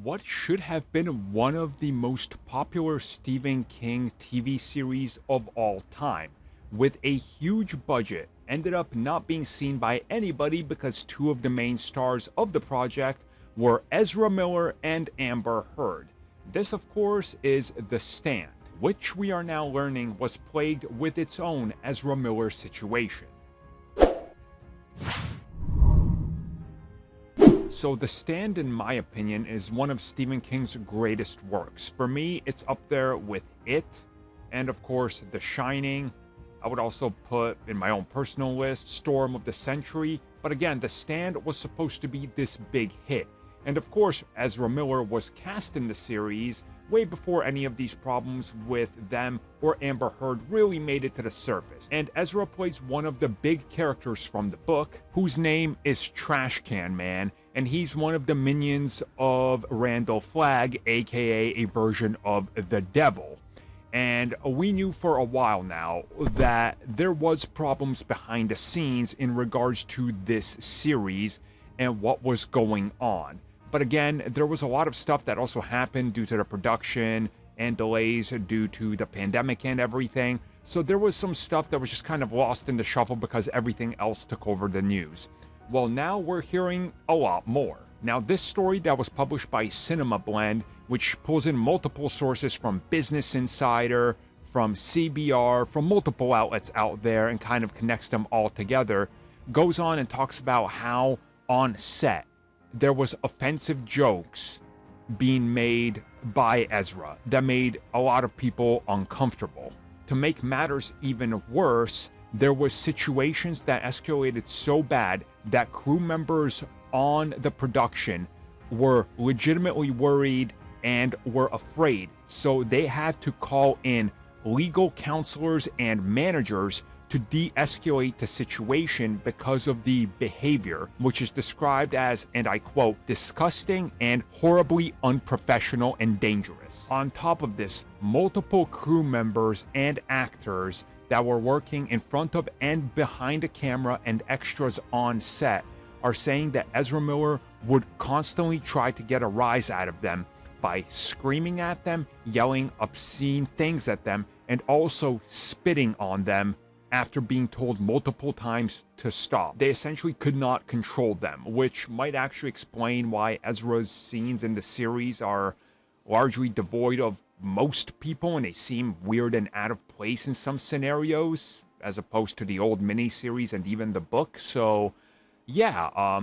What should have been one of the most popular Stephen King TV series of all time, with a huge budget, ended up not being seen by anybody because two of the main stars of the project were Ezra Miller and Amber Heard. This, of course, is The Stand, which we are now learning was plagued with its own Ezra Miller situation. So The Stand, in my opinion, is one of Stephen King's greatest works. For me, it's up there with It, and of course, The Shining. I would also put in my own personal list, Storm of the Century. But again, The Stand was supposed to be this big hit. And of course, Ezra Miller was cast in the series way before any of these problems with them or Amber Heard really made it to the surface. And Ezra plays one of the big characters from the book, whose name is Trash Can Man, and he's one of the minions of Randall Flagg, aka a version of the Devil. And we knew for a while now that there was problems behind the scenes in regards to this series and what was going on. But again, there was a lot of stuff that also happened due to the production and delays due to the pandemic and everything. So there was some stuff that was just kind of lost in the shuffle because everything else took over the news. Well, now we're hearing a lot more. Now, this story that was published by Cinema Blend, which pulls in multiple sources from Business Insider, from CBR, from multiple outlets out there and kind of connects them all together, goes on and talks about how on set there was offensive jokes being made by Ezra that made a lot of people uncomfortable. To make matters even worse, there was situations that escalated so bad that crew members on the production were legitimately worried and were afraid. So they had to call in legal counselors and managers to de-escalate the situation because of the behavior, which is described as, and I quote, disgusting and horribly unprofessional and dangerous. On top of this, multiple crew members and actors that were working in front of and behind a camera and extras on set are saying that Ezra Miller would constantly try to get a rise out of them by screaming at them, yelling obscene things at them, and also spitting on them after being told multiple times to stop. They essentially could not control them, which might actually explain why Ezra's scenes in the series are largely devoid of most people and they seem weird and out of place in some scenarios, as opposed to the old miniseries and even the book. So, yeah,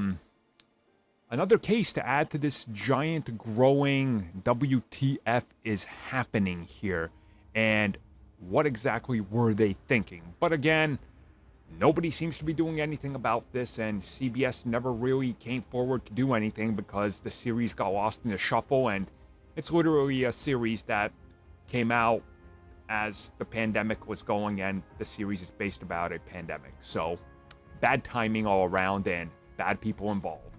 another case to add to this giant growing WTF is happening here. And what exactly were they thinking? But again, nobody seems to be doing anything about this, and CBS never really came forward to do anything because the series got lost in the shuffle, and it's literally a series that came out as the pandemic was going, and the series is based about a pandemic. So, bad timing all around and bad people involved.